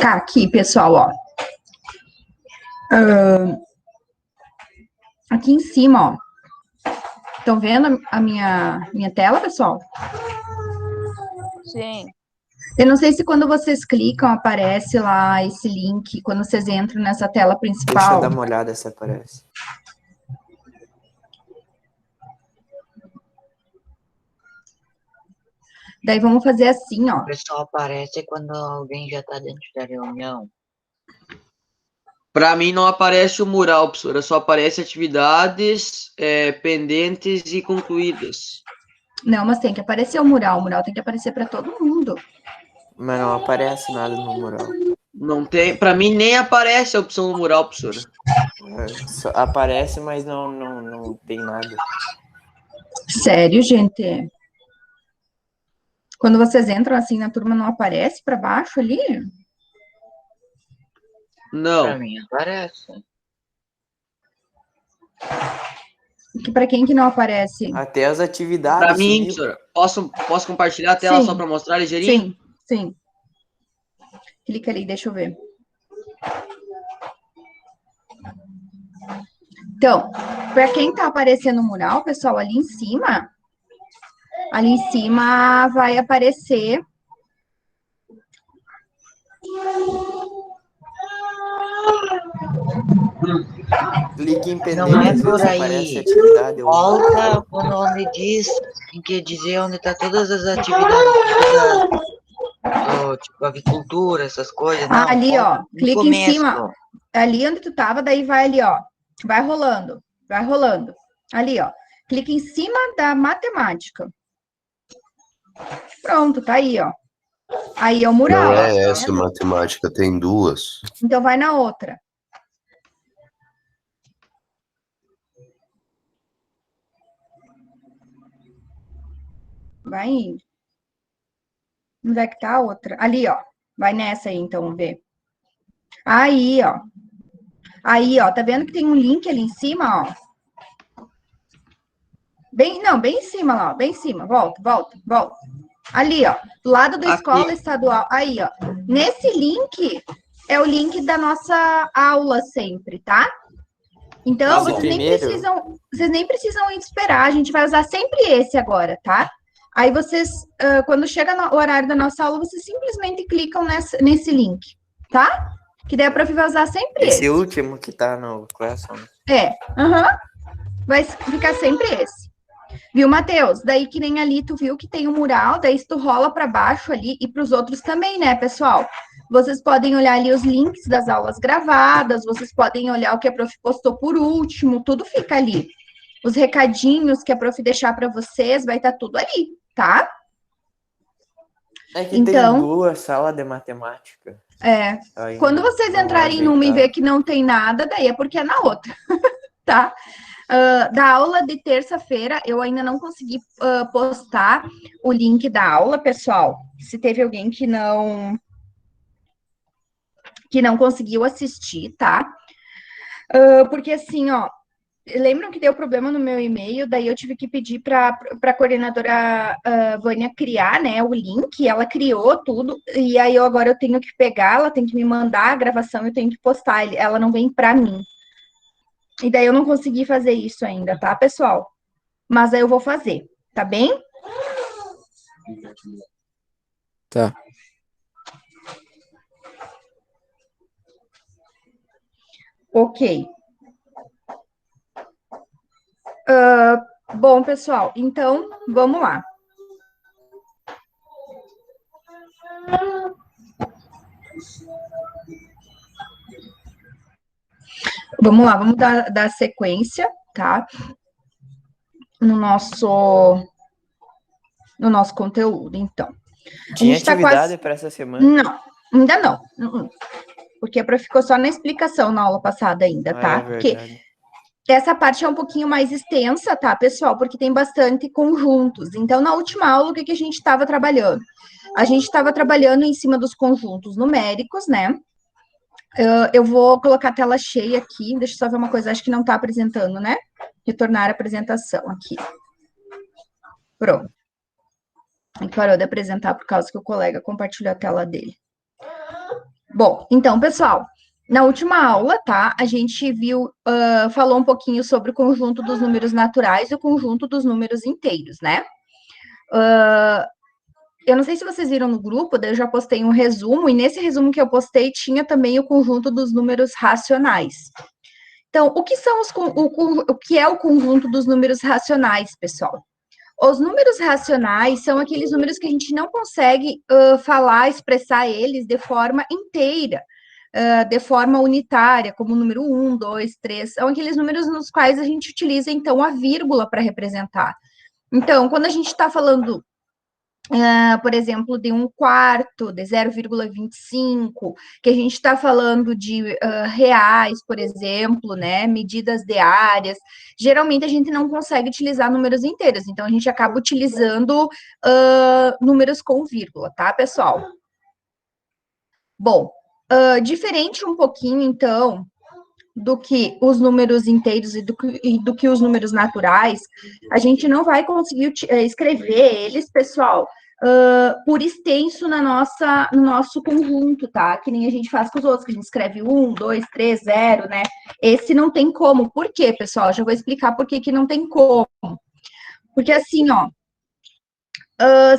Tá, aqui, pessoal, ó. Aqui em cima, ó. Estão vendo a minha tela, pessoal? Sim. Eu não sei se quando vocês clicam, aparece lá esse link, quando vocês entram nessa tela principal. Deixa eu dar uma olhada se aparece. Daí vamos fazer assim, ó. O pessoal aparece quando alguém já está dentro da reunião. Para mim não aparece o mural, professora, só aparece atividades pendentes e concluídas. Não, mas tem que aparecer o mural tem que aparecer para todo mundo. Mas não aparece nada no mural. Não tem, para mim nem aparece a opção do mural, professora. Só aparece, mas não tem nada. Sério, gente? Quando vocês entram assim na turma, não aparece para baixo ali? Não. Para mim aparece. Que para quem que não aparece? Até as atividades. Para mim, professora, posso compartilhar a tela Sim. só para mostrar ligeirinho? Sim. Clica ali, deixa eu ver. Então, para quem tá aparecendo o mural, pessoal, ali em cima vai aparecer Clique em pendentes, Não é por aparece aí. atividade. Volta onde diz, tem que dizer onde tá todas as atividades. Tipo avicultura, essas coisas. Não, ali, ó. Clica em começo. cima. Ali onde tu tava, daí vai ali, ó. Vai rolando. Ali, ó. Clica em cima da matemática. Pronto, tá aí, ó. Aí é o mural. Não é essa matemática, tem duas. Então vai na outra. Vai indo. Onde é que tá a outra? Ali, ó. Vai nessa aí, então, ver. Aí, ó. Aí, ó. Tá vendo que tem um link ali em cima, ó? Bem em cima lá, ó. Bem em cima. Volta. Ali, ó. Do lado da escola estadual. Aí, ó. Nesse link é o link da nossa aula sempre, tá? Então, vocês nem precisam esperar. A gente vai usar sempre esse agora, tá? Aí vocês, quando chega no horário da nossa aula, vocês simplesmente clicam nesse link, tá? Que daí a prof vai usar sempre esse. Esse último que tá no Classroom. Vai ficar sempre esse. Viu, Matheus? Daí que nem ali tu viu que tem um mural, daí se tu rola para baixo ali e para os outros também, né, pessoal? Vocês podem olhar ali os links das aulas gravadas, vocês podem olhar o que a prof postou por último, tudo fica ali. Os recadinhos que a prof deixar para vocês, vai estar tudo ali, tá? É que tem duas salas de matemática. Aí, quando vocês entrarem numa e ver que não tem nada, daí é porque é na outra, tá? Da aula de terça-feira, eu ainda não consegui postar o link da aula, pessoal. Se teve alguém que não conseguiu assistir, tá? Porque assim, ó, lembram que deu problema no meu e-mail, daí eu tive que pedir para a coordenadora Vânia criar, né, o link, ela criou tudo, e aí agora eu tenho que pegar, ela tem que me mandar a gravação, eu tenho que postar, ela não vem para mim. E daí eu não consegui fazer isso ainda, tá, pessoal? Mas aí eu vou fazer, tá bem? Tá. Ok. Bom, pessoal, então, vamos lá. Vamos lá, vamos dar sequência, tá? No nosso conteúdo, então. Tinha atividade para essa semana? Não, ainda não. Porque a prof ficou só na explicação na aula passada ainda, tá? É verdade. Porque essa parte é um pouquinho mais extensa, tá, pessoal? Porque tem bastante conjuntos. Então, na última aula, o que a gente estava trabalhando? A gente estava trabalhando em cima dos conjuntos numéricos, né? Eu vou colocar a tela cheia aqui. Deixa eu só ver uma coisa. Acho que não está apresentando, né? Retornar a apresentação aqui. Pronto. E parou de apresentar por causa que o colega compartilhou a tela dele. Bom, então, pessoal, na última aula, tá? A gente falou um pouquinho sobre o conjunto dos números naturais e o conjunto dos números inteiros, né? Eu não sei se vocês viram no grupo, daí eu já postei um resumo, e nesse resumo que eu postei tinha também o conjunto dos números racionais. Então, o que é o conjunto dos números racionais, pessoal? Os números racionais são aqueles números que a gente não consegue expressar eles de forma inteira, de forma unitária, como o número 1, 2, 3. São aqueles números nos quais a gente utiliza, então, a vírgula para representar. Então, quando a gente está falando, por exemplo, de 1/4, de 0,25, que a gente está falando de reais, por exemplo, né, medidas diárias, geralmente a gente não consegue utilizar números inteiros, então a gente acaba utilizando números com vírgula, tá, pessoal? Bom, diferente um pouquinho, então, do que os números inteiros e do que os números naturais, a gente não vai conseguir escrever eles, pessoal, por extenso no nosso conjunto, tá? Que nem a gente faz com os outros, que a gente escreve 1, 2, 3, 0, né? Esse não tem como. Por quê, pessoal? Já vou explicar por que não tem como. Porque assim, ó,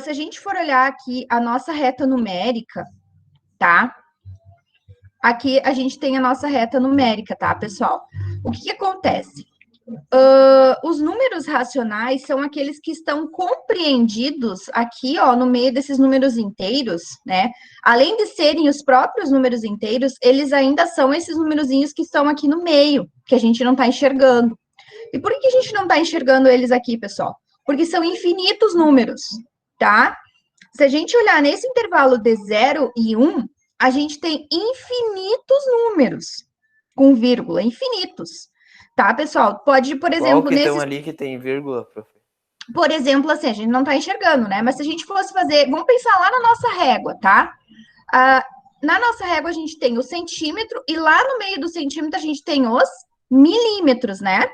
se a gente for olhar aqui a nossa reta numérica, tá? Aqui a gente tem a nossa reta numérica, tá, pessoal? O que acontece? Os números racionais são aqueles que estão compreendidos aqui, ó, no meio desses números inteiros, né? Além de serem os próprios números inteiros, eles ainda são esses numerozinhos que estão aqui no meio, que a gente não está enxergando. E por que a gente não está enxergando eles aqui, pessoal? Porque são infinitos números, tá? Se a gente olhar nesse intervalo de 0 e 1, a gente tem infinitos números, com vírgula, infinitos. Tá, pessoal? Pode, por exemplo... Qual que estão ali que tem vírgula, prof? Por exemplo, assim, a gente não tá enxergando, né? Mas se a gente fosse fazer... Vamos pensar lá na nossa régua, tá? Na nossa régua, a gente tem o centímetro, e lá no meio do centímetro, a gente tem os milímetros, né?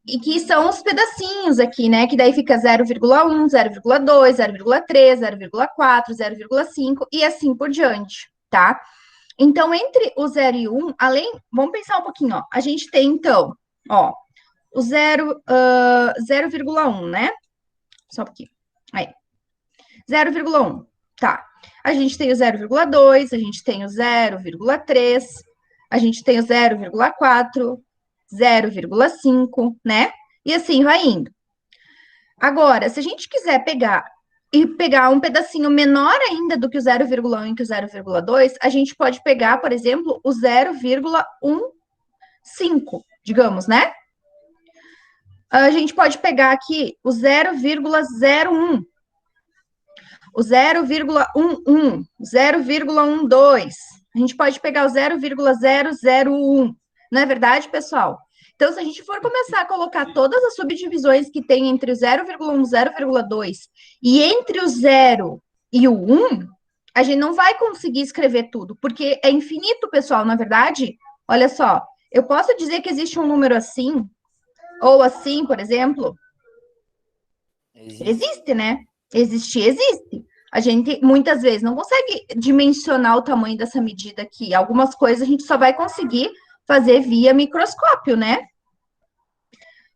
E que são os pedacinhos aqui, né? Que daí fica 0,1, 0,2, 0,3, 0,4, 0,5 e assim por diante, tá? Então, entre o 0 e 1, vamos pensar um pouquinho, ó. A gente tem, então, ó, o 0,1, né? Só um pouquinho. Aí. 0,1, tá. A gente tem o 0,2, a gente tem o 0,3, a gente tem o 0,4, 0,5, né? E assim vai indo. Agora, se a gente quiser pegar um pedacinho menor ainda do que o 0,1 e que o 0,2, a gente pode pegar, por exemplo, o 0,15, digamos, né? A gente pode pegar aqui o 0,01, o 0,11, 0,12. A gente pode pegar o 0,001. Não é verdade, pessoal? Então, se a gente for começar a colocar todas as subdivisões que tem entre o 0,1 e o 0,2 e entre o 0 e o 1, a gente não vai conseguir escrever tudo, porque é infinito, pessoal, na verdade. Olha só, eu posso dizer que existe um número assim, ou assim, por exemplo? Existe, né? Existir, existe. A gente, muitas vezes, não consegue dimensionar o tamanho dessa medida aqui. Algumas coisas a gente só vai conseguir fazer via microscópio, né?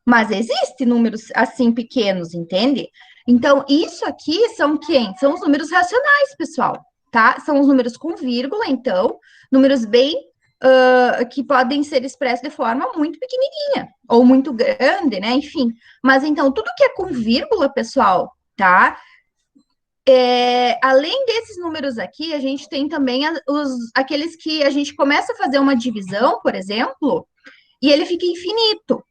Mas existe números assim pequenos, entende? Então, isso aqui são quem? São os números racionais, pessoal, tá? São os números com vírgula, então, números bem que podem ser expressos de forma muito pequenininha, ou muito grande, né? Enfim. Mas, então, tudo que é com vírgula, pessoal, tá? Além desses números aqui, a gente tem também aqueles que a gente começa a fazer uma divisão, por exemplo, e ele fica infinito.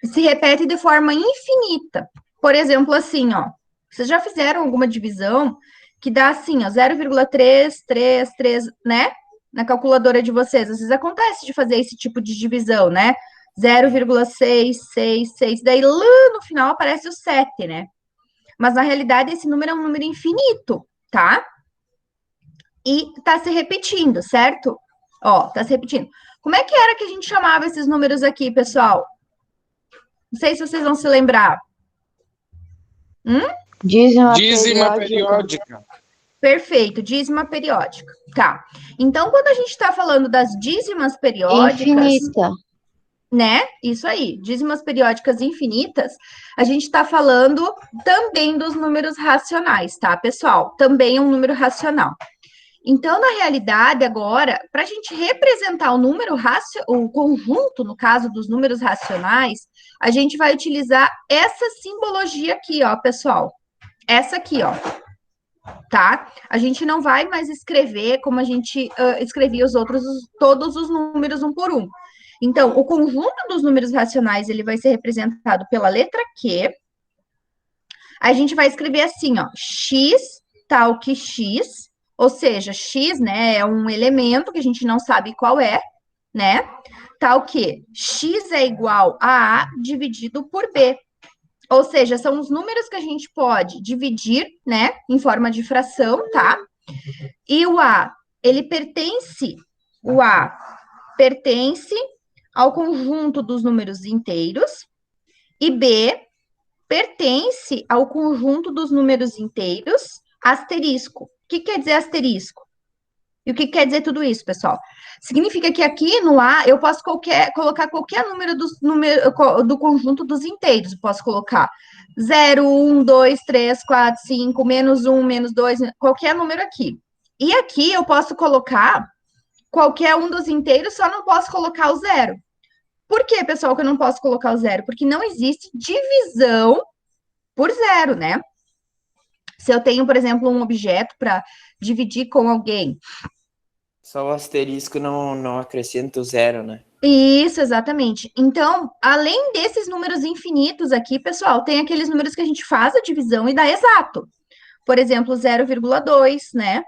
Se repete de forma infinita. Por exemplo, assim, ó. Vocês já fizeram alguma divisão que dá assim, ó, 0,333, né? Na calculadora de vocês. Às vezes acontece de fazer esse tipo de divisão, né? 0,666. Daí lá no final aparece o 7, né? Mas, na realidade, esse número é um número infinito, tá? E tá se repetindo, certo? Ó, tá se repetindo. Como é que era que a gente chamava esses números aqui, pessoal? Não sei se vocês vão se lembrar. Dízima periódica. Perfeito, dízima periódica. Tá. Então, quando a gente está falando das dízimas periódicas... Infinita. Né? Isso aí, dízimas periódicas infinitas, a gente está falando também dos números racionais, tá, pessoal? Também é um número racional. Então, na realidade, agora, para a gente representar o conjunto, no caso dos números racionais, a gente vai utilizar essa simbologia aqui, ó, pessoal. Essa aqui, ó. Tá? A gente não vai mais escrever como a gente escrevia todos os números um por um. Então, o conjunto dos números racionais, ele vai ser representado pela letra Q. A gente vai escrever assim, ó, x tal que x, ou seja, x, né, é um elemento que a gente não sabe qual é, né? Tal que x é igual a dividido por b. Ou seja, são os números que a gente pode dividir, né, em forma de fração, tá? E o A pertence ao conjunto dos números inteiros, e B pertence ao conjunto dos números inteiros, asterisco. O que quer dizer asterisco? E o que quer dizer tudo isso, pessoal? Significa que aqui no A eu posso colocar qualquer número do conjunto dos inteiros. Eu posso colocar 0, 1, 2, 3, 4, 5, menos 1, menos 2, qualquer número aqui. E aqui eu posso colocar qualquer um dos inteiros, só não posso colocar o 0. Por que, pessoal, que eu não posso colocar o 0? Porque não existe divisão por 0, né? Se eu tenho, por exemplo, um objeto para dividir com alguém. Só o asterisco não acrescenta o 0, né? Isso, exatamente. Então, além desses números infinitos aqui, pessoal, tem aqueles números que a gente faz a divisão e dá exato. Por exemplo, 0,2, né?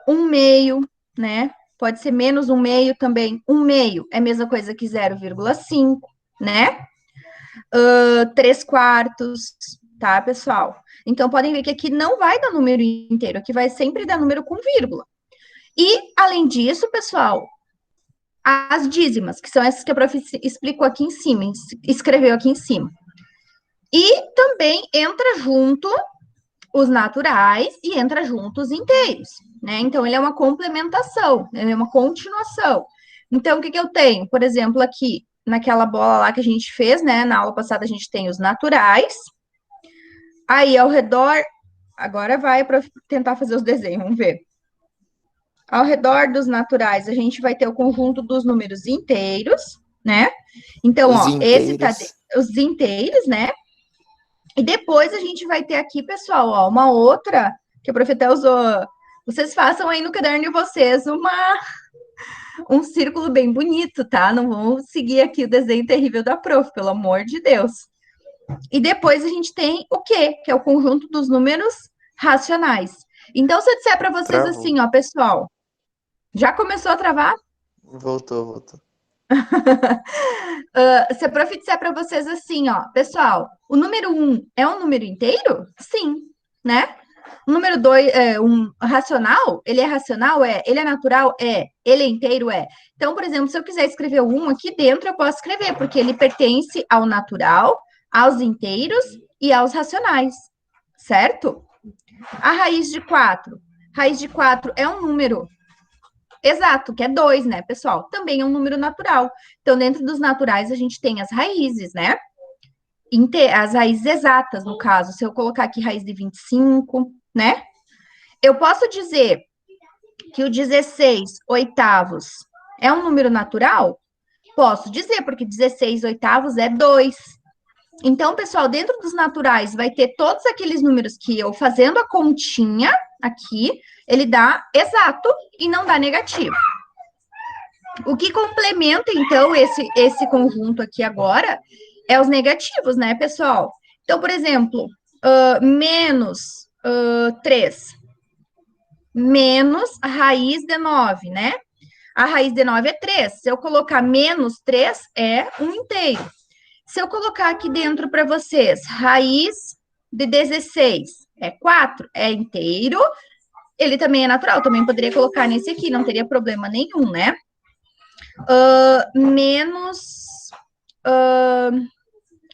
1/2, né? Pode ser menos 1/2 também. 1/2 é a mesma coisa que 0,5, né? 3/4, tá, pessoal? Então, podem ver que aqui não vai dar número inteiro, aqui vai sempre dar número com vírgula. E, além disso, pessoal, as dízimas, que são essas que a prof explicou aqui em cima, escreveu aqui em cima. E também entra junto os naturais e entra junto os inteiros, né? Então, ele é uma complementação, ele é uma continuação. Então, o que eu tenho? Por exemplo, aqui, naquela bola lá que a gente fez, né? Na aula passada, a gente tem os naturais. Aí, ao redor... Agora vai para tentar fazer os desenhos, vamos ver. Ao redor dos naturais, a gente vai ter o conjunto dos números inteiros, né? Então, Os ó, inteiros. esse tá os inteiros, né? E depois a gente vai ter aqui, pessoal, ó, uma outra que a prof até usou. Vocês façam aí no caderno de vocês um círculo bem bonito, tá? Não vão seguir aqui o desenho terrível da prof, pelo amor de Deus. E depois a gente tem o quê? Que é o conjunto dos números racionais. Então, se eu disser para vocês assim, ó, pessoal, já começou a travar? Voltou. Se a prof disser para vocês assim, ó, pessoal, o número 1 é um número inteiro? Sim, né? O número 2 é um racional? Ele é racional? É. Ele é natural? É. Ele é inteiro? É. Então, por exemplo, se eu quiser escrever o 1 aqui dentro, eu posso escrever, porque ele pertence ao natural, aos inteiros e aos racionais, certo? A raiz de 4. Raiz de 4 é um número exato, que é 2, né, pessoal? Também é um número natural. Então, dentro dos naturais, a gente tem as raízes, né? As raízes exatas, no caso. Se eu colocar aqui raiz de 25, né? Eu posso dizer que o 16 oitavos é um número natural? Posso dizer, porque 16 oitavos é 2. Então, pessoal, dentro dos naturais vai ter todos aqueles números que eu fazendo a continha aqui, ele dá exato e não dá negativo. O que complementa, então, esse conjunto aqui agora é os negativos, né, pessoal? Então, por exemplo, menos 3, menos a raiz de 9, né? A raiz de 9 é 3. Se eu colocar menos 3, é um inteiro. Se eu colocar aqui dentro para vocês, raiz de 16 é 4, é inteiro, ele também é natural, também poderia colocar nesse aqui, não teria problema nenhum, né? Menos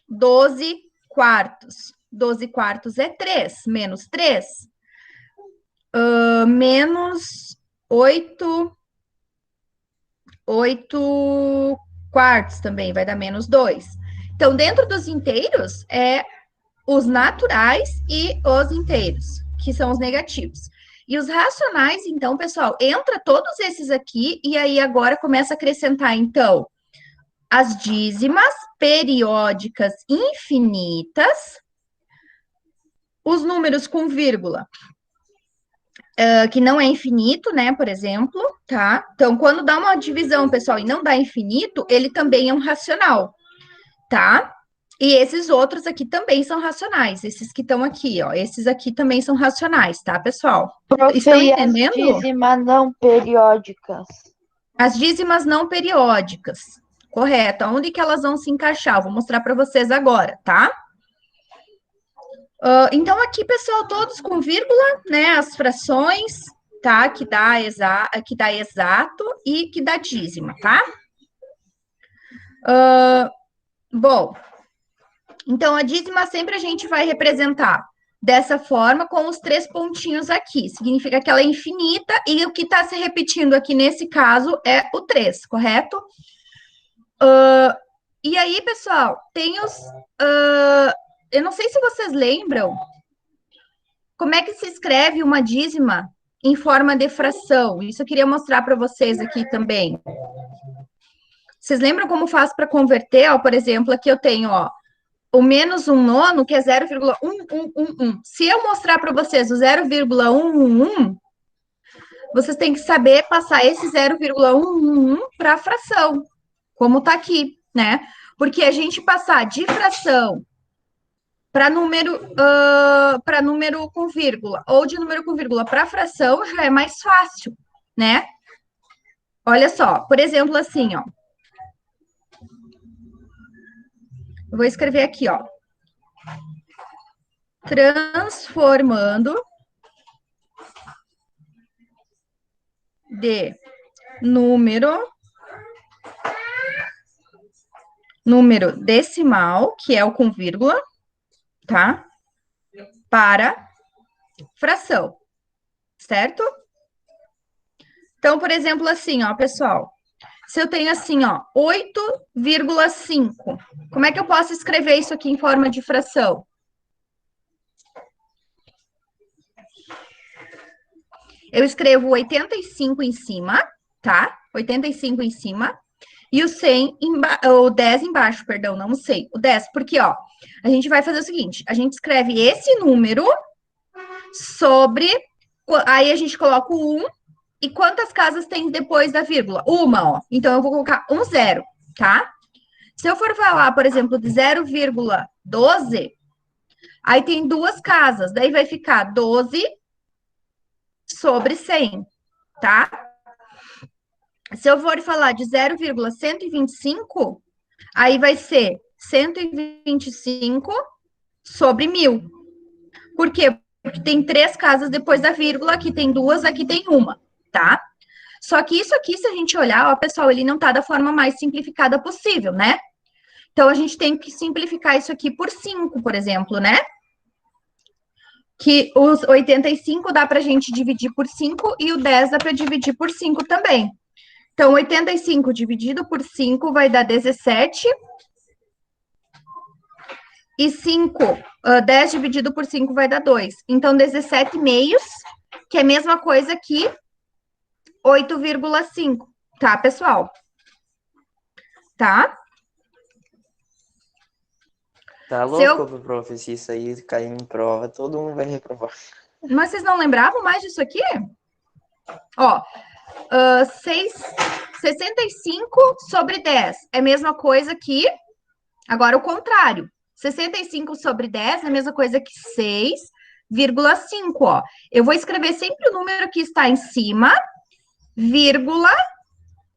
12 quartos. 12 quartos é 3, menos 3. Menos 8 quartos também, vai dar menos 2. Então, dentro dos inteiros, é os naturais e os inteiros, que são os negativos. E os racionais, então, pessoal, entra todos esses aqui, e aí agora começa a acrescentar, então, as dízimas periódicas infinitas, os números com vírgula, que não é infinito, né, por exemplo, tá? Então, quando dá uma divisão, pessoal, e não dá infinito, ele também é um racional, tá? E esses outros aqui também são racionais, esses que estão aqui, ó, esses aqui também são racionais, tá, pessoal? Estão entendendo? As dízimas não periódicas. As dízimas não periódicas, correto. Onde que elas vão se encaixar? Eu vou mostrar para vocês agora, tá? Então, aqui, pessoal, todos com vírgula, né? As frações, tá? Que dá exato e que dá dízima, tá? Bom, então, a dízima sempre a gente vai representar dessa forma, com os 3 pontinhos aqui. Significa que ela é infinita e o que está se repetindo aqui nesse caso é o 3, correto? E aí, pessoal, tem os... eu não sei se vocês lembram como é que se escreve uma dízima em forma de fração. Isso eu queria mostrar para vocês aqui também. Vocês lembram como faz para converter? Ó, por exemplo, aqui eu tenho, ó, o menos 1/9, que é 0,1111. Se eu mostrar para vocês o 0,111, vocês têm que saber passar esse 0,111 para a fração, como está aqui, né? Porque a gente passar de fração para número com vírgula, ou de número com vírgula para fração, já é mais fácil, né? Olha só, por exemplo, assim, ó. Eu vou escrever aqui, ó. Transformando de número decimal, que é o com vírgula, tá? Para fração, certo? Então, por exemplo, assim, ó, pessoal, se eu tenho assim, ó, 8,5, como é que eu posso escrever isso aqui em forma de fração? Eu escrevo 85 em cima, tá? 85 em cima. E o 100, o 10 embaixo, perdão, não o 100. O 10, porque, ó, a gente vai fazer o seguinte, a gente escreve esse número sobre, aí a gente coloca o 1, e quantas casas tem depois da vírgula? Uma, ó. Então, eu vou colocar 0, tá? Se eu for falar, por exemplo, de 0,12, aí tem 2 casas, daí vai ficar 12 sobre 100, tá? Se eu for falar de 0,125, aí vai ser 125 sobre 1000. Por quê? Porque tem 3 casas depois da vírgula, aqui tem 2, aqui tem 1, tá? Só que isso aqui, se a gente olhar, ó, pessoal, ele não tá da forma mais simplificada possível, né? Então, a gente tem que simplificar isso aqui por 5, por exemplo, né? Que os 85 dá pra gente dividir por 5 e o 10 dá pra dividir por 5 também. Então, 85 dividido por 5 vai dar 17. E 10 dividido por 5 vai dar 2. Então, 17 meios, que é a mesma coisa que 8,5. Tá, pessoal? Tá? Tá louco, prof, se isso aí cair em prova, todo mundo vai reprovar. Mas vocês não lembravam mais disso aqui? Ó, 65 sobre 10 é a mesma coisa que... Agora, o contrário. 65 sobre 10 é a mesma coisa que 6,5, ó. Eu vou escrever sempre o número que está em cima, vírgula,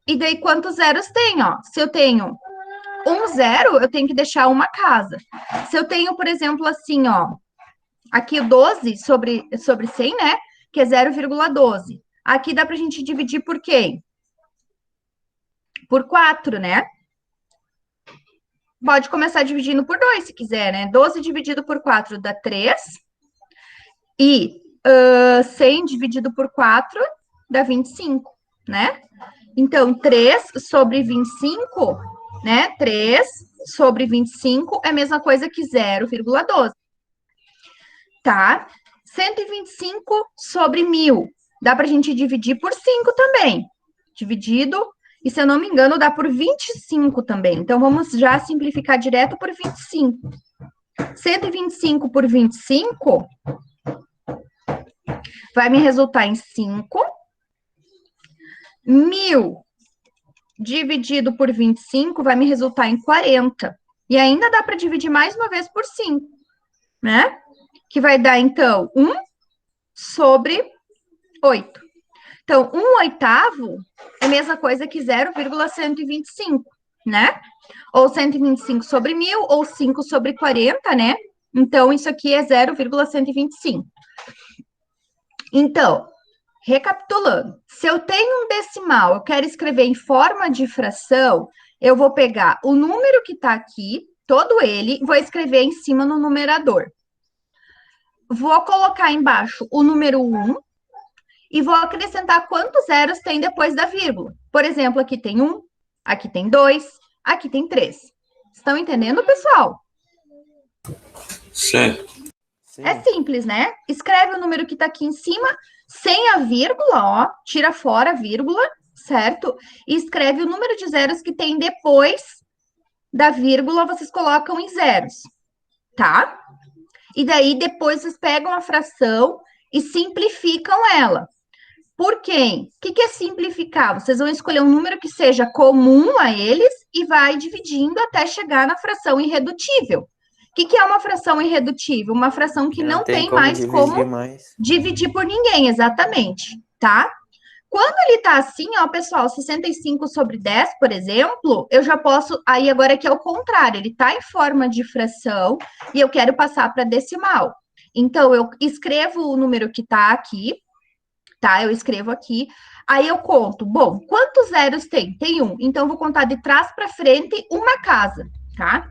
e daí quantos zeros tem, ó. Se eu tenho 0, eu tenho que deixar uma casa. Se eu tenho, por exemplo, assim, ó, aqui 12 sobre 100, né, que é 0,12. Aqui dá pra gente dividir por quê? Por 4, né? pode começar dividindo por 2, se quiser, né? 12 dividido por 4 dá 3. E 100 dividido por 4 dá 25, né? Então, 3 sobre 25, né? 3 sobre 25 é a mesma coisa que 0,12. Tá? 125 sobre 1000. Dá pra gente dividir por 5 também. Dividido, e se eu não me engano, dá por 25 também. Então, vamos já simplificar direto por 25. 125 por 25 vai me resultar em 5. 1000 dividido por 25 vai me resultar em 40. E ainda dá para dividir mais uma vez por 5, né? Que vai dar, então, 1 sobre 8. Então, 1/8 é a mesma coisa que 0,125, né? Ou 125 sobre 1000, ou 5 sobre 40, né? Então, isso aqui é 0,125. Então, recapitulando, se eu tenho um decimal, eu quero escrever em forma de fração, eu vou pegar o número que está aqui, todo ele, vou escrever em cima no numerador. Vou colocar embaixo o número 1 e vou acrescentar quantos zeros tem depois da vírgula. Por exemplo, aqui tem 1, aqui tem 2, aqui tem 3. Estão entendendo, pessoal? Sim. É simples, né? Escreve o número que está aqui em cima, sem a vírgula, ó, tira fora a vírgula, certo? E escreve o número de zeros que tem depois da vírgula, vocês colocam em zeros, tá? E daí, depois, vocês pegam a fração e simplificam ela. Por quê? O que é simplificar? Vocês vão escolher um número que seja comum a eles e vai dividindo até chegar na fração irredutível. O que é uma fração irredutível? Uma fração que não tem mais como dividir por ninguém, exatamente, tá? Quando ele tá assim, ó, pessoal, 65 sobre 10, por exemplo, eu já posso... Aí, agora aqui é o contrário, ele tá em forma de fração e eu quero passar para decimal. Então, eu escrevo o número que tá aqui, tá? Eu escrevo aqui, aí eu conto. Bom, quantos zeros tem? Tem 1. Então, eu vou contar de trás para frente uma casa, tá?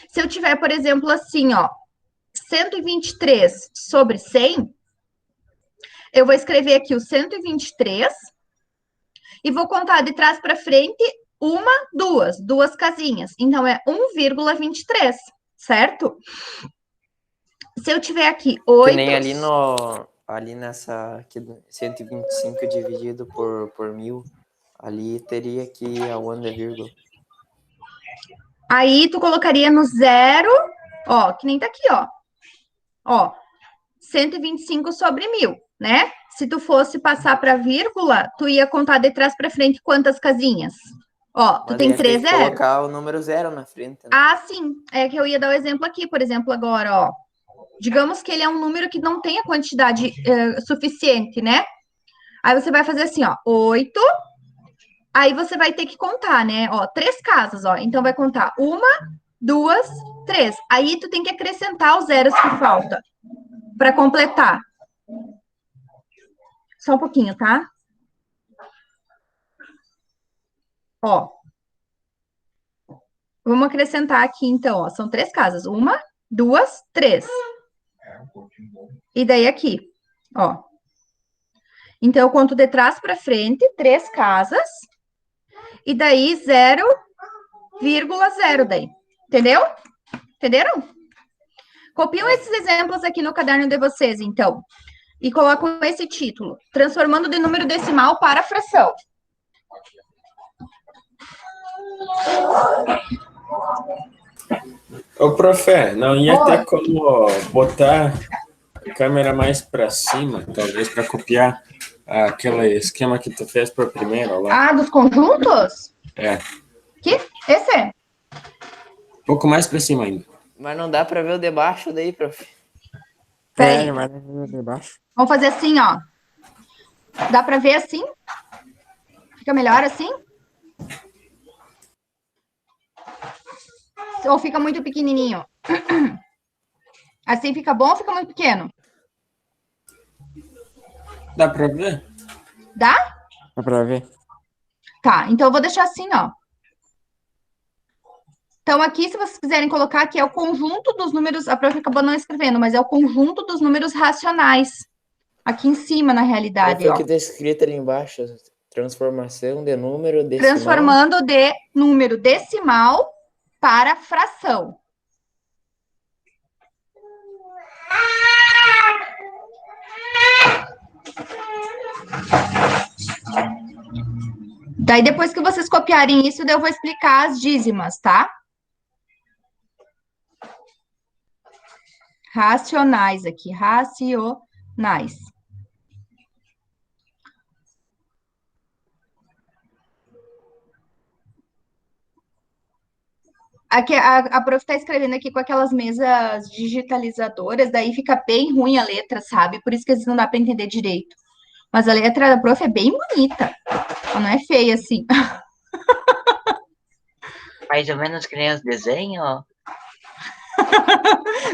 Se eu tiver, por exemplo, assim, ó, 123 sobre 100, eu vou escrever aqui o 123 e vou contar de trás para frente duas casinhas. Então, é 1,23, certo? Se eu tiver aqui 8... Que nem ali nessa... Aqui, 125 dividido por 1000, ali teria que a onda vírgula. Aí, tu colocaria no zero, ó, que nem tá aqui, ó. Ó, 125 sobre 1000, né? Se tu fosse passar para vírgula, tu ia contar de trás para frente quantas casinhas? Ó, tu tem 3 zeros. Colocar o número 0 na frente. Né? Ah, sim. É que eu ia dar o exemplo aqui, por exemplo, agora, ó. Digamos que ele é um número que não tem a quantidade suficiente, né? Aí você vai fazer assim, ó, 8. Aí você vai ter que contar, né? Ó, 3 casas, ó. Então vai contar 1, 2, 3. Aí tu tem que acrescentar os zeros que faltam para completar. Só um pouquinho, tá? Ó. Vamos acrescentar aqui, então, ó. São 3 casas. 1, 2, 3. E daí aqui, ó. Então, eu conto de trás para frente, 3 casas. E daí, 0,0 daí. Entendeu? Entenderam? Copiam esses exemplos aqui no caderno de vocês, então. E colocam esse título. Transformando de número decimal para fração. Ô, profe, não ia ter como botar a câmera mais para cima, talvez, para copiar aquele esquema que tu fez para o primeiro lá. Ah, dos conjuntos? É. Que? Esse é? Um pouco mais para cima ainda. Mas não dá para ver o de baixo daí, prof. Peraí. Mas não ver o de baixo. Vamos fazer assim, ó. Dá para ver assim? Fica melhor assim? Ou fica muito pequenininho? Assim fica bom ou fica muito pequeno? Dá para ver? Dá? Dá para ver. Tá, então eu vou deixar assim, ó. Então, aqui, se vocês quiserem colocar, aqui é o conjunto dos números, a prof acabou não escrevendo, mas é o conjunto dos números racionais. Aqui em cima, na realidade, Foi o ó. que está escrito ali embaixo. Transformação de número decimal. Transformando de número decimal para fração. Daí, depois que vocês copiarem isso, eu vou explicar as dízimas, tá? Racionais aqui, racionais. Aqui, a prof está escrevendo aqui com aquelas mesas digitalizadoras, daí fica bem ruim a letra, sabe? Por isso que às vezes não dá para entender direito. Mas a letra da prof é bem bonita. Ela não é feia assim. Mais ou menos que nem os desenhos, ó.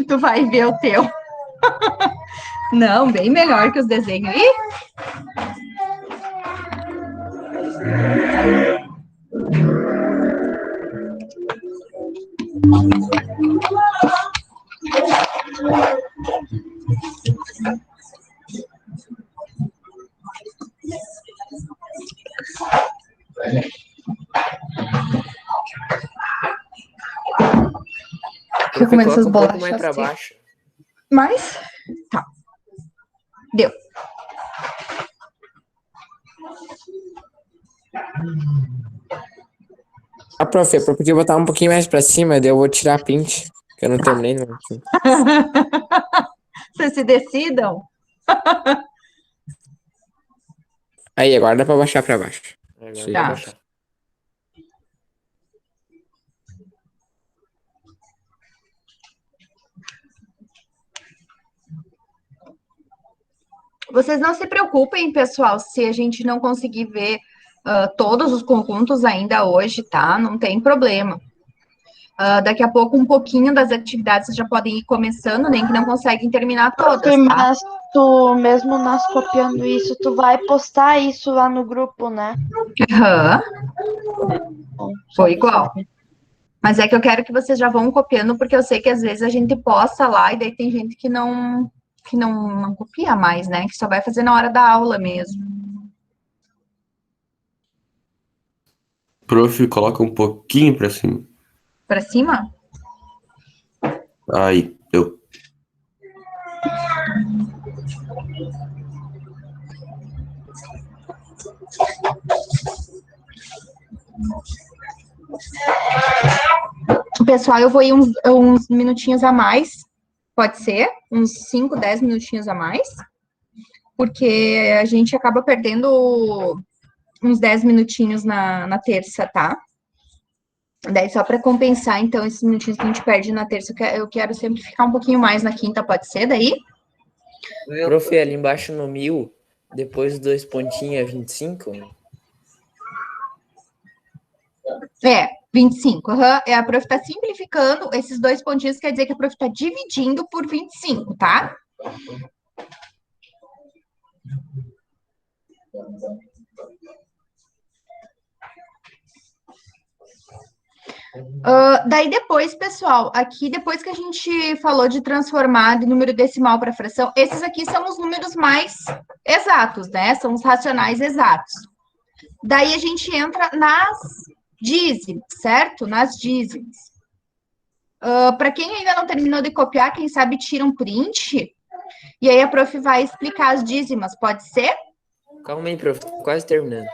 Tu vai ver o teu. Não, bem melhor que os desenhos. Ih! Deixa eu comer essas bolachas. Mais para baixo. Mas, tá. Deu. Prof, é porque botar um pouquinho mais pra cima, daí eu vou tirar a print, que eu não terminei. Não. Vocês se decidam? Aí, agora dá pra baixar pra baixo. Agora Tá. vou baixar. Vocês não se preocupem, pessoal, se a gente não conseguir ver todos os conjuntos ainda hoje, tá? Não tem problema. Daqui a pouco, um pouquinho das atividades vocês já podem ir começando, nem que não conseguem terminar todas, tá? Mas tu, mesmo nós copiando isso, tu vai postar isso lá no grupo, né? Aham, Bom, foi igual. Mas é que eu quero que vocês já vão copiando, porque eu sei que às vezes a gente posta lá e daí tem gente que não copia mais, né? Que só vai fazer na hora da aula mesmo. Prof, coloca um pouquinho pra cima. Pra cima? Aí, eu. Pessoal, eu vou ir uns minutinhos a mais, pode ser? Uns 5, 10 minutinhos a mais, porque a gente acaba perdendo uns 10 minutinhos na terça, tá? Daí, só para compensar, então, esses minutinhos que a gente perde na terça, eu quero sempre ficar um pouquinho mais na quinta, pode ser? Daí? Prof, ali embaixo no 1000, depois 2 pontinhos é 25? É, 25. A prof está simplificando, esses 2 pontinhos quer dizer que a prof está dividindo por 25, tá? Daí depois, pessoal, aqui depois que a gente falou de transformar de número decimal para fração, esses aqui são os números mais exatos, né? São os racionais exatos. Daí a gente entra nas dízimas, certo? Nas dízimas. Para quem ainda não terminou de copiar, quem sabe tira um print, e aí a prof vai explicar as dízimas, pode ser? Calma aí, prof, tô quase terminando.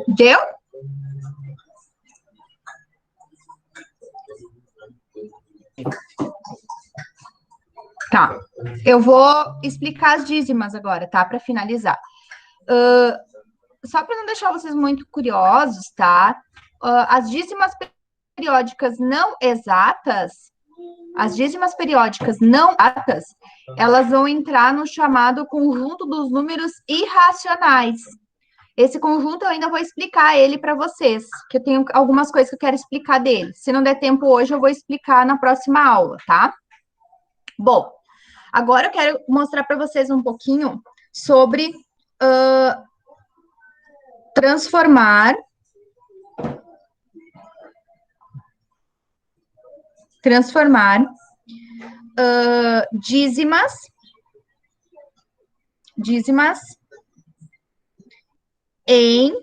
Deu? Tá. Eu vou explicar as dízimas agora, tá? Para finalizar. Só para não deixar vocês muito curiosos, tá? As dízimas periódicas não exatas, elas vão entrar no chamado conjunto dos números irracionais. Esse conjunto eu ainda vou explicar ele para vocês, que eu tenho algumas coisas que eu quero explicar dele. Se não der tempo hoje, eu vou explicar na próxima aula, tá? Bom, agora eu quero mostrar para vocês um pouquinho sobre transformar dízimas em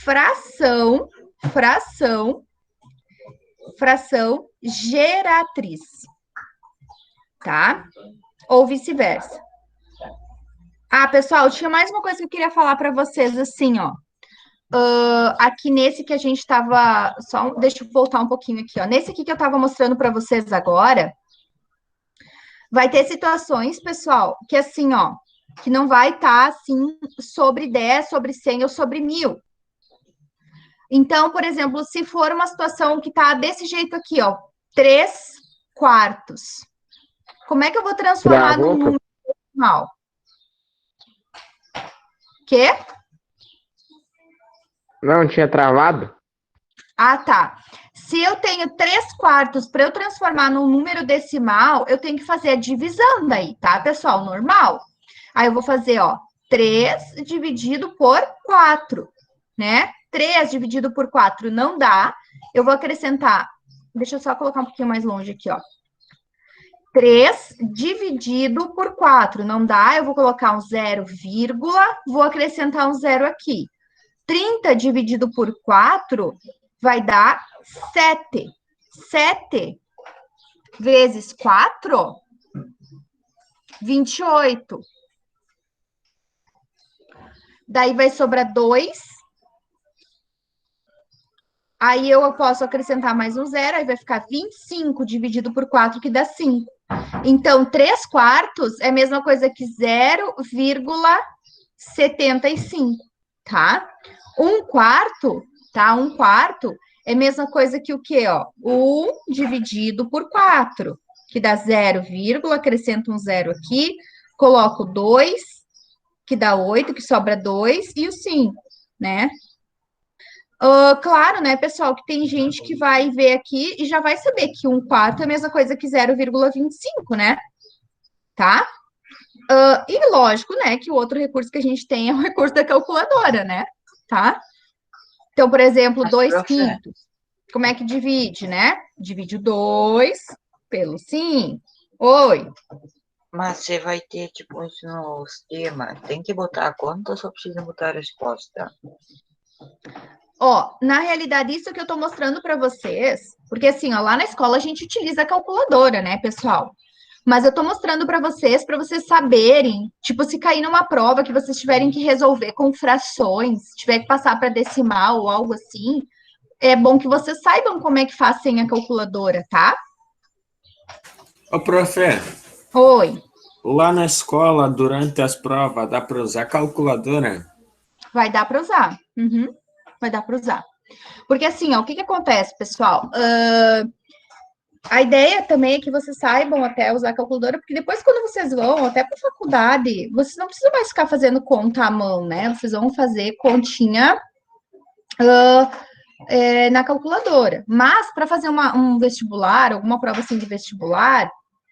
fração geratriz, tá? Ou vice-versa. Ah, pessoal, tinha mais uma coisa que eu queria falar para vocês, assim, ó. Aqui nesse que a gente estava... Deixa eu voltar um pouquinho aqui, ó. Nesse aqui que eu estava mostrando para vocês agora, vai ter situações, pessoal, que assim, ó, que não vai estar, assim, sobre 10, sobre 100 ou sobre 1000. Então, por exemplo, se for uma situação que tá desse jeito aqui, ó, 3/4. Como é que eu vou transformar num número decimal? Quê? Não, tinha travado? Ah, tá. Se eu tenho 3/4 para eu transformar num número decimal, eu tenho que fazer a divisão daí, tá, pessoal? Normal. Aí eu vou fazer, ó, 3 dividido por 4, né? 3 dividido por 4 não dá. Eu vou acrescentar... Deixa eu só colocar um pouquinho mais longe aqui, ó. 3 dividido por 4 não dá. Eu vou colocar um 0, vou acrescentar um 0 aqui. 30 dividido por 4 vai dar 7. 7 vezes 4, 28. Daí vai sobrar 2. Aí eu posso acrescentar mais um 0, aí vai ficar 25 dividido por 4, que dá 5. Então, 3/4 é a mesma coisa que 0,75, tá? 1/4, tá? 1/4 é a mesma coisa que o quê, ó? 1 dividido por 4, que dá 0, acrescento um 0 aqui, coloco 2, que dá 8, que sobra 2, e o 5, né? Claro, né, pessoal, que tem gente que vai ver aqui e já vai saber que 1/4 é a mesma coisa que 0,25, né? Tá? E lógico, né, que o outro recurso que a gente tem é o recurso da calculadora, né? Tá? Então, por exemplo, 2/5. Como é que divide, né? Divide o 2 pelo 5. Oi. Mas você vai ter, tipo, isso no sistema. Tem que botar a conta ou só precisa botar a resposta? Ó, na realidade, isso que eu tô mostrando para vocês, porque assim, ó, lá na escola a gente utiliza a calculadora, né, pessoal? Mas eu tô mostrando para vocês saberem, tipo, se cair numa prova que vocês tiverem que resolver com frações, tiver que passar para decimal ou algo assim, é bom que vocês saibam como é que faz sem a calculadora, tá? Ô, prof. Oi. Lá na escola, durante as provas, dá para usar calculadora? Vai dar para usar. Uhum. Vai dar para usar. Porque assim, ó, o que acontece, pessoal? A ideia também é que vocês saibam até usar a calculadora, porque depois, quando vocês vão até para a faculdade, vocês não precisam mais ficar fazendo conta à mão, né? Vocês vão fazer continha na calculadora. Mas, para fazer um vestibular, alguma prova assim de vestibular,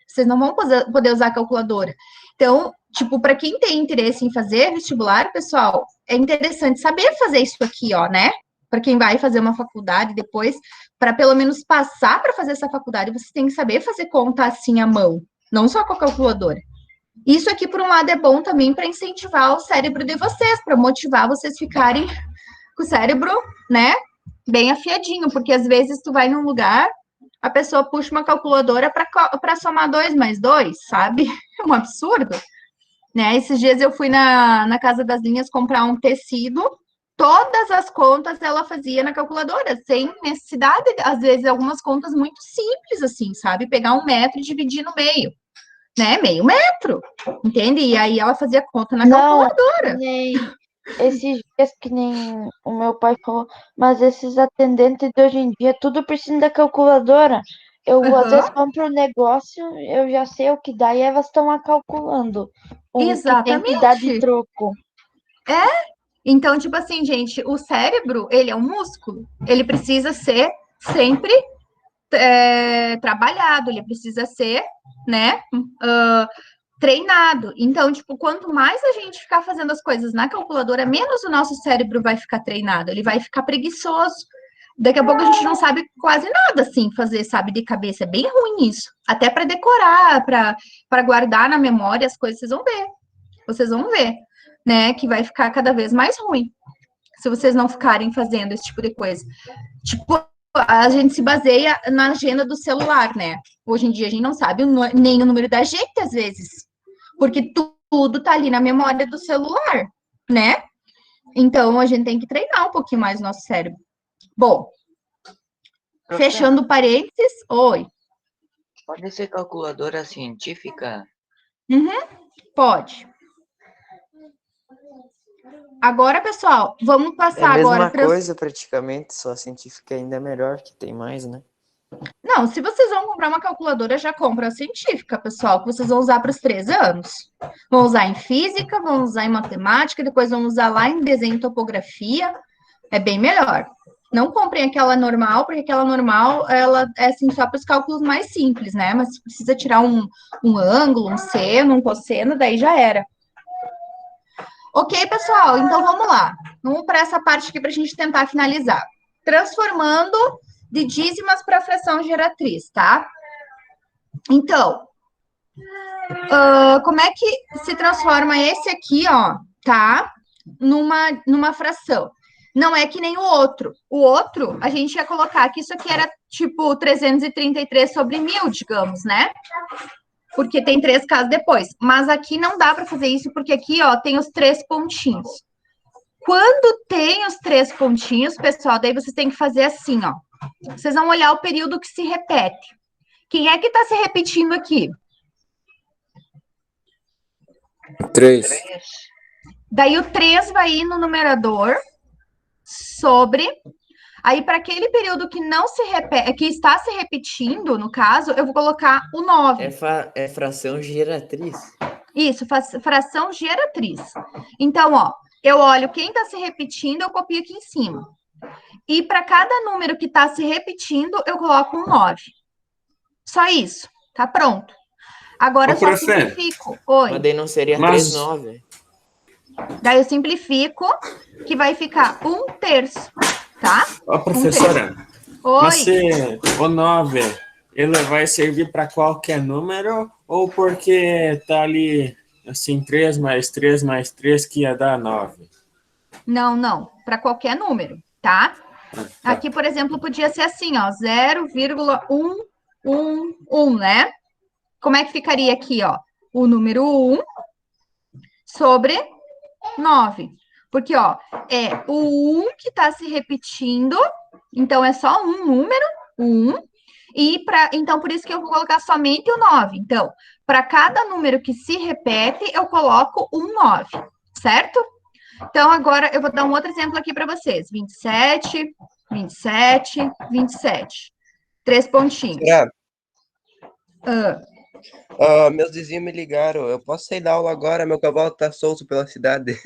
vocês não vão poder usar a calculadora. Então, tipo, para quem tem interesse em fazer vestibular, pessoal, é interessante saber fazer isso aqui, ó, né? Para quem vai fazer uma faculdade depois, para pelo menos passar para fazer essa faculdade, você tem que saber fazer conta assim à mão, não só com a calculadora. Isso aqui, por um lado, é bom também para incentivar o cérebro de vocês, para motivar vocês ficarem com o cérebro, né, bem afiadinho, porque às vezes tu vai num lugar, a pessoa puxa uma calculadora para somar 2 mais 2, sabe? É um absurdo. Né? Esses dias eu fui na Casa das Linhas comprar um tecido, todas as contas ela fazia na calculadora, sem necessidade, às vezes, algumas contas muito simples, assim, sabe? Pegar 1 metro e dividir no meio, né? Meio metro, entende? E aí ela fazia conta na calculadora. Nem esses dias que nem o meu pai falou, mas esses atendentes de hoje em dia, tudo precisa da calculadora. Eu, às vezes, compro um negócio, eu já sei o que dá, e elas estão lá calculando o que tem que dar de troco. Então, tipo assim, gente, o cérebro, ele é um músculo. Ele precisa ser sempre trabalhado, ele precisa ser, né, treinado. Então, tipo, quanto mais a gente ficar fazendo as coisas na calculadora, menos o nosso cérebro vai ficar treinado, ele vai ficar preguiçoso. Daqui a pouco a gente não sabe quase nada, assim, fazer, sabe, de cabeça. É bem ruim isso. Até para decorar, para guardar na memória as coisas, vocês vão ver. Vocês vão ver, né, que vai ficar cada vez mais ruim se vocês não ficarem fazendo esse tipo de coisa. Tipo, a gente se baseia na agenda do celular, né? Hoje em dia a gente não sabe nem o número da gente, às vezes, porque tudo tá ali na memória do celular, né? Então a gente tem que treinar um pouquinho mais o nosso cérebro. Bom, fechando parênteses, oi. Pode ser calculadora científica? Pode. Agora, pessoal, vamos passar agora para coisa praticamente, só a científica ainda é melhor, que tem mais, né? Não, se vocês vão comprar uma calculadora, já compra a científica, pessoal, que vocês vão usar para os 3 anos. Vão usar em física, vão usar em matemática, depois vão usar lá em desenho e topografia. É bem melhor. Não comprem aquela normal, porque aquela normal, ela é assim só para os cálculos mais simples, né? Mas se precisa tirar um ângulo, um seno, um cosseno, daí já era. Ok, pessoal? Então vamos lá. Vamos para essa parte aqui para a gente tentar finalizar. Transformando de dízimas para fração geratriz, tá? Então, como é que se transforma esse aqui, ó, tá? Numa fração. Não é que nem o outro. O outro, a gente ia colocar que isso aqui era tipo 333 sobre 1000, digamos, né? Porque tem 3 casas depois. Mas aqui não dá para fazer isso, porque aqui, ó, tem os 3 pontinhos. Quando tem os 3 pontinhos, pessoal, daí vocês têm que fazer assim, ó. Vocês vão olhar o período que se repete. Quem é que está se repetindo aqui? 3. Daí o 3 vai ir no numerador sobre... Aí, para aquele período que não se repete, que está se repetindo, no caso, eu vou colocar o 9. É fração geratriz. Isso, fração geratriz. Então, ó, eu olho quem está se repetindo, eu copio aqui em cima. E para cada número que está se repetindo, eu coloco um 9. Só isso. Tá pronto. Agora eu só simplifico. Oi. Mas daí não seria 3, 9. Daí eu simplifico, que vai ficar 1/3, tá? Ó, professora, Oi. mas o 9, ele vai servir para qualquer número ou porque tá ali, assim, 3 mais 3 mais 3 que ia dar 9? Não, para qualquer número, tá? Aqui, por exemplo, podia ser assim, ó, 0,111, né? Como é que ficaria aqui, ó? O número 1 sobre 9. Porque, ó, é o 1 que está se repetindo, então é só um número, 1. Então, por isso que eu vou colocar somente o 9. Então, para cada número que se repete, eu coloco um 9, certo? Então, agora eu vou dar um outro exemplo aqui para vocês. 27, 27, 27. 3 pontinhos. Meus vizinhos me ligaram. Eu posso sair da aula agora? Meu cavalo tá solto pela cidade.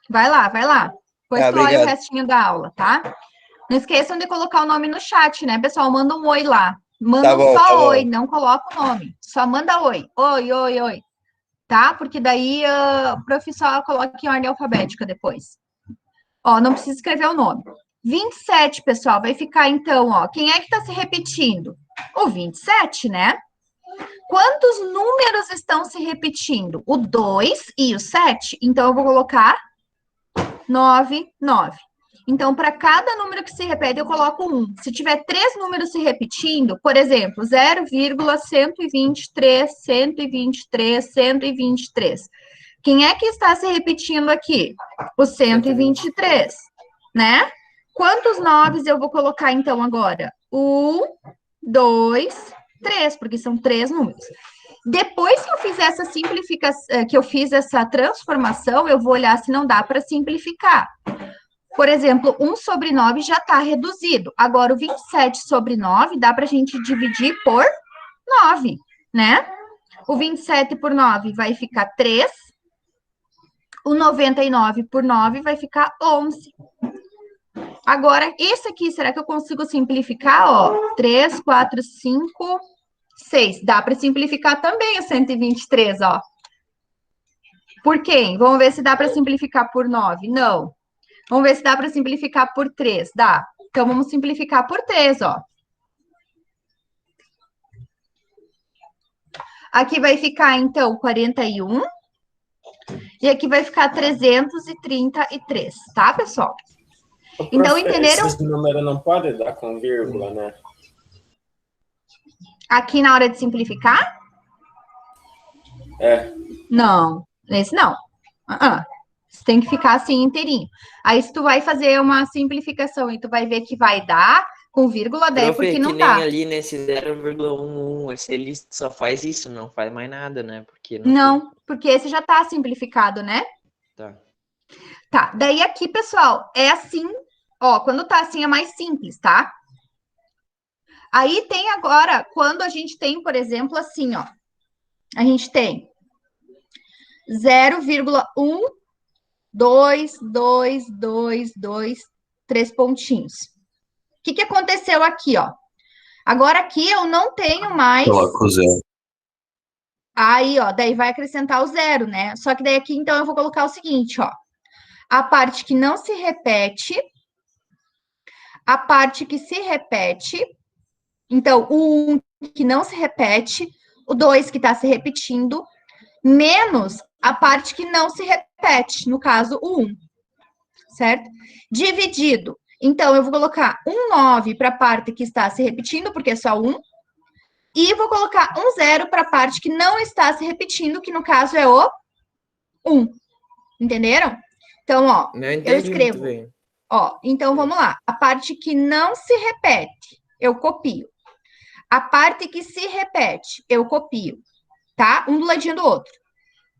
Vai lá. Depois tu olha o obrigado. restinho da aula, tá? Não esqueçam de colocar o nome no chat, né, pessoal? Manda um oi lá. Manda só oi, não coloca o nome. Só manda oi. Oi. Tá? Porque daí o professor coloca em ordem alfabética depois. Ó, não precisa escrever o nome. 27, pessoal, vai ficar então, ó. Quem é que tá se repetindo? O 27, né? Quantos números estão se repetindo? O 2 e o 7. Então, eu vou colocar 9. Então, para cada número que se repete, eu coloco 1. Se tiver 3 números se repetindo, por exemplo, 0,123, 123, 123. Quem é que está se repetindo aqui? O 123, né? Quantos 9 eu vou colocar, então, agora? 1, 2, 3, porque são 3 números. Depois que eu fiz essa simplificação, que eu fiz essa transformação, eu vou olhar se não dá para simplificar. Por exemplo, 1 sobre 9 já está reduzido. Agora, o 27 sobre 9 dá para a gente dividir por 9, né? O 27 por 9 vai ficar 3. O 99 por 9 vai ficar 11. Agora, esse aqui, será que eu consigo simplificar? Ó, 3, 4, 5, 6. Dá para simplificar também o 123, ó. Por quem? Vamos ver se dá para simplificar por 9. Não. Vamos ver se dá para simplificar por 3. Dá. Então, vamos simplificar por 3, ó. Aqui vai ficar, então, 41. E aqui vai ficar 333, tá, pessoal? Então, entenderam? Esses números não podem dar com vírgula, né? Aqui na hora de simplificar? É. Não, esse não. Você tem que ficar assim inteirinho. Aí, se tu vai fazer uma simplificação e tu vai ver que vai dar com vírgula, daí é Profe, porque não que dá. nem ali nesse 0,11, esse ele só faz isso, não faz mais nada, né? Porque Não, porque esse já tá simplificado, né? Tá. Tá, daí aqui, pessoal, é assim, ó, quando tá assim é mais simples, tá? Aí tem agora, quando a gente tem, por exemplo, assim, ó, a gente tem 0,1, 2, 2, 2, 2, 3 pontinhos. O que aconteceu aqui, ó? Agora aqui eu não tenho mais... Coloca o 0. Aí, ó, daí vai acrescentar o 0, né? Só que daí aqui, então, eu vou colocar o seguinte, ó. A parte que não se repete, a parte que se repete, então, o 1 que não se repete, o 2 que está se repetindo, menos a parte que não se repete, no caso, o 1, certo? Dividido. Então, eu vou colocar um 9 para a parte que está se repetindo, porque é só 1, e vou colocar um 0 para a parte que não está se repetindo, que no caso é o 1. Entenderam? Então, ó, Não entendi eu escrevo. muito bem. Ó, então vamos lá. A parte que não se repete, eu copio. A parte que se repete, eu copio. Tá? Um do ladinho do outro.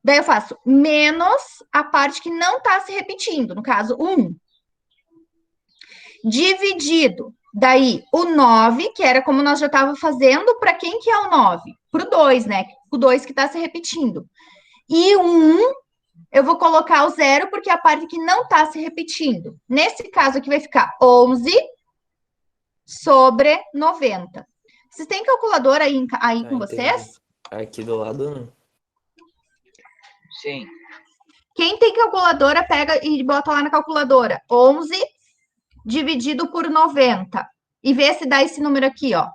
Daí eu faço menos a parte que não está se repetindo, no caso, 1. Dividido. Daí, o 9, que era como nós já estávamos fazendo, para quem que é o 9? Para o 2, né? O 2 que está se repetindo. E o 1, eu vou colocar o 0, porque é a parte que não está se repetindo. Nesse caso aqui vai ficar 11 sobre 90. Vocês têm calculadora aí com entendi. vocês? Aqui do lado, não. Sim. Quem tem calculadora, pega e bota lá na calculadora. 11 dividido por 90. E vê se dá esse número aqui, ó.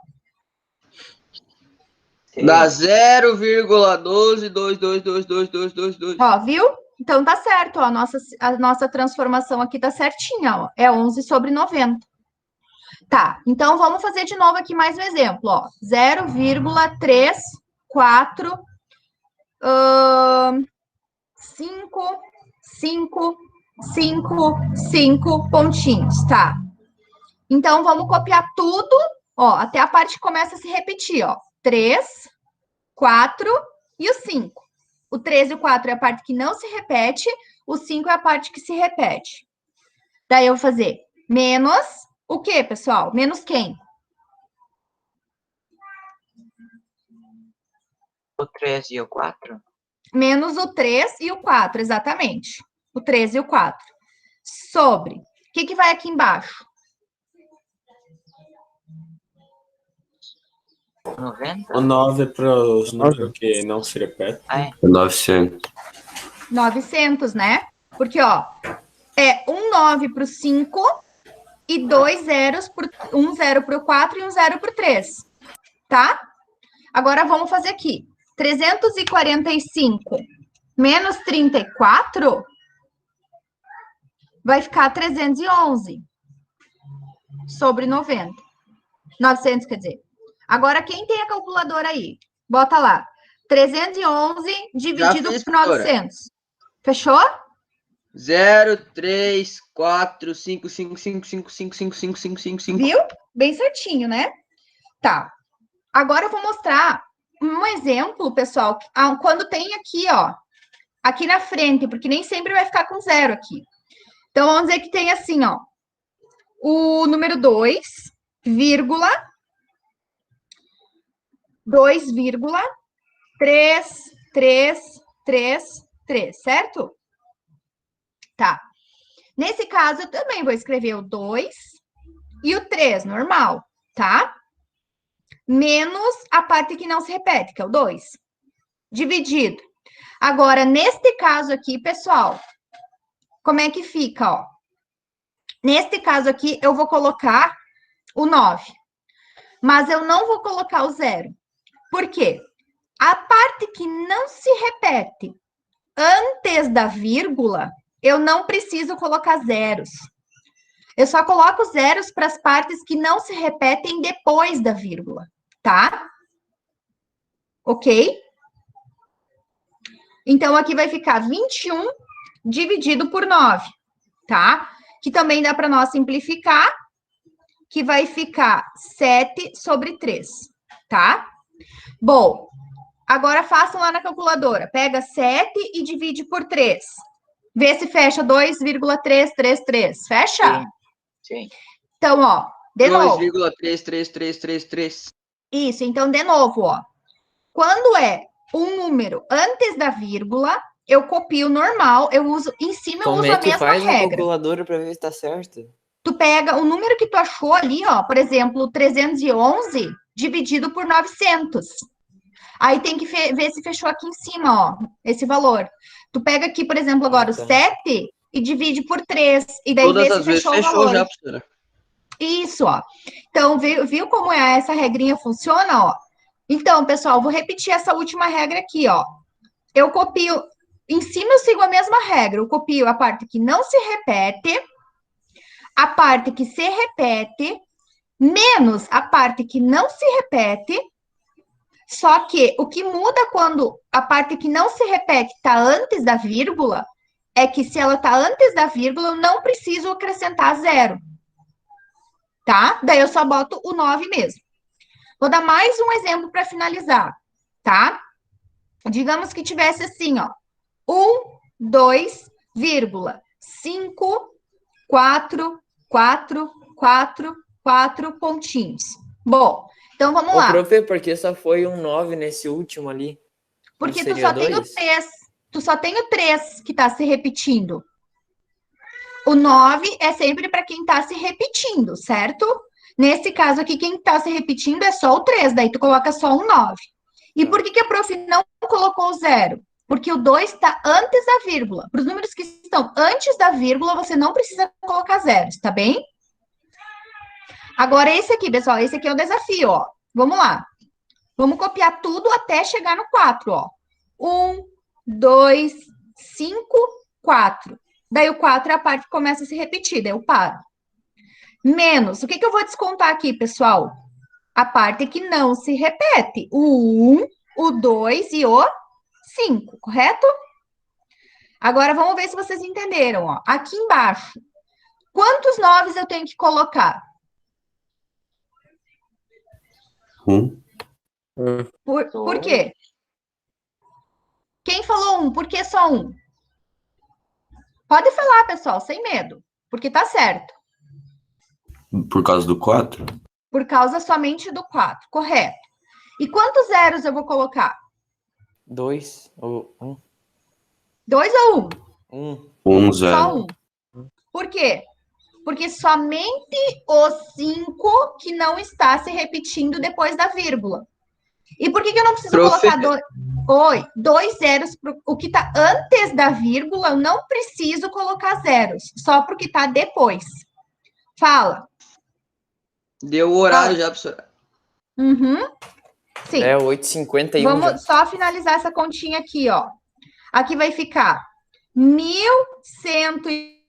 Dá 0,1222222222. Ó, viu? Então tá certo, ó. A nossa transformação aqui tá certinha, ó. É 11 sobre 90. Tá, então vamos fazer de novo aqui mais um exemplo, ó. 0,34 5 pontinhos, tá? Então, vamos copiar tudo, ó, até a parte que começa a se repetir, ó. 3, 4 e o 5. O 3 e o 4 é a parte que não se repete, o 5 é a parte que se repete. Daí eu vou fazer menos o quê, pessoal? Menos quem? O 3 e o 4? Menos o 3 e o 4, exatamente. O 3 e o 4. Sobre. O que vai aqui embaixo? 90? O 9 para os números que não se repetem. Ah, é. 900. 900, né? Porque, ó, é um 9 para o 5 e 2 zeros, um 0 para o 4 e um 0 para o 3. Tá? Agora, vamos fazer aqui. 345 menos 34 vai ficar 311 sobre 90. 900, quer dizer. Agora, quem tem a calculadora aí? Bota lá. 311 dividido fiz, por 900. Fechou? 0,3455555555555. Viu? Bem certinho, né? Tá. Agora eu vou mostrar um exemplo, pessoal, quando tem aqui, ó, aqui na frente, porque nem sempre vai ficar com 0 aqui. Então, vamos dizer que tem assim, ó, o número 2, vírgula, 2,33333, certo? Tá. Nesse caso, eu também vou escrever o 2 e o 3, normal, tá? Menos a parte que não se repete, que é o 2. Dividido. Agora, neste caso aqui, pessoal, como é que fica, ó? Neste caso aqui, eu vou colocar o 9. Mas eu não vou colocar o 0. Por quê? A parte que não se repete antes da vírgula, eu não preciso colocar zeros. Eu só coloco zeros para as partes que não se repetem depois da vírgula, tá? Ok? Então, aqui vai ficar 21 dividido por 9, tá? Que também dá para nós simplificar, que vai ficar 7 sobre 3, tá? Bom, agora façam lá na calculadora. Pega 7 e divide por 3. Vê se fecha 2,333. Fecha? Sim. Então, ó, de novo. 2,33333. Isso, então, de novo, ó. Quando é um número antes da vírgula, eu copio normal, eu uso, em cima eu Como uso é a que mesma faz na regra. calculadora para ver se tá certo? Tu pega o número que tu achou ali, ó, por exemplo, 311 dividido por 900. Aí tem que ver se fechou aqui em cima, ó, esse valor. Tu pega aqui, por exemplo, agora o 7 e divide por 3, e daí Todas vê se as vezes fechou o fechou valor. já, professora. Isso, ó. Então, viu como essa regrinha funciona, ó? Então, pessoal, vou repetir essa última regra aqui, ó. Eu copio, em cima eu sigo a mesma regra, eu copio a parte que não se repete, a parte que se repete, menos a parte que não se repete, só que o que muda quando a parte que não se repete está antes da vírgula, é que se ela está antes da vírgula, eu não preciso acrescentar zero. Tá? Daí eu só boto o 9 mesmo. Vou dar mais um exemplo para finalizar, tá? Digamos que tivesse assim, ó. 1, 2, 5, 4, 4, 4, 4 pontinhos. Bom, então vamos lá. Profe, porque só foi um 9 nesse último ali? Porque tu só tem o 3. Tu só tem o 3 que está se repetindo. O 9 é sempre para quem está se repetindo, certo? Nesse caso aqui, quem está se repetindo é só o 3, daí tu coloca só um 9. E por que a prof não colocou o 0? Porque o 2 está antes da vírgula. Para os números que estão antes da vírgula, você não precisa colocar zeros, tá bem? Agora, esse aqui, pessoal, esse aqui é o desafio, ó. Vamos lá. Vamos copiar tudo até chegar no 4, ó. 1, 2, 5, 4. Daí o 4 é a parte que começa a se repetir, daí eu paro. Menos, o que eu vou descontar aqui, pessoal? A parte que não se repete. O 1, o 2 e o 5, correto? Agora, vamos ver se vocês entenderam, ó. Aqui embaixo, quantos 9 eu tenho que colocar? 1. Por quê? Quem falou 1? Por que só 1? Pode falar, pessoal, sem medo, porque tá certo. Por causa do 4? Por causa somente do 4, correto. E quantos zeros eu vou colocar? 2 ou 1? 2 ou 1? 1, 0. Só 1. Por quê? Porque somente o 5 que não está se repetindo depois da vírgula. E por que eu não preciso colocar 2 zeros? O que está antes da vírgula, eu não preciso colocar zeros. Só porque está depois. Fala. Deu o horário já, professora. Uhum. Sim. É 8h51. Vamos só finalizar essa continha aqui, ó. Aqui vai ficar 1.100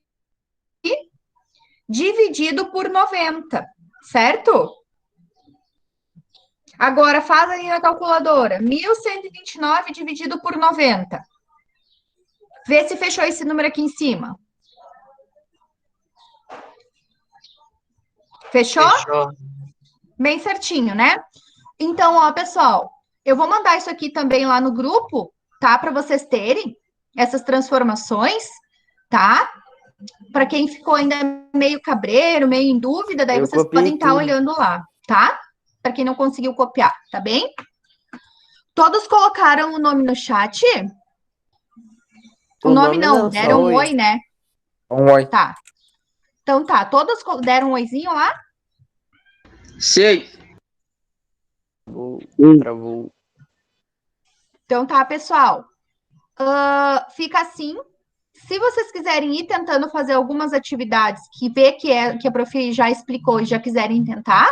dividido por 90, certo? Agora, faz aí na calculadora. 1.129 dividido por 90. Vê se fechou esse número aqui em cima. Fechou? Fechou. Bem certinho, né? Então, ó, pessoal, eu vou mandar isso aqui também lá no grupo, tá? Para vocês terem essas transformações, tá? Para quem ficou ainda meio cabreiro, meio em dúvida, daí vocês podem estar olhando lá, tá? Para quem não conseguiu copiar, tá bem? Todos colocaram o nome no chat? O nome não, deram um oi, né? Um oi. Tá. Então tá, todas deram um oizinho lá? Sei. Travou. Então tá, pessoal. Fica assim. Se vocês quiserem ir tentando fazer algumas atividades que vê que a prof já explicou e já quiserem tentar,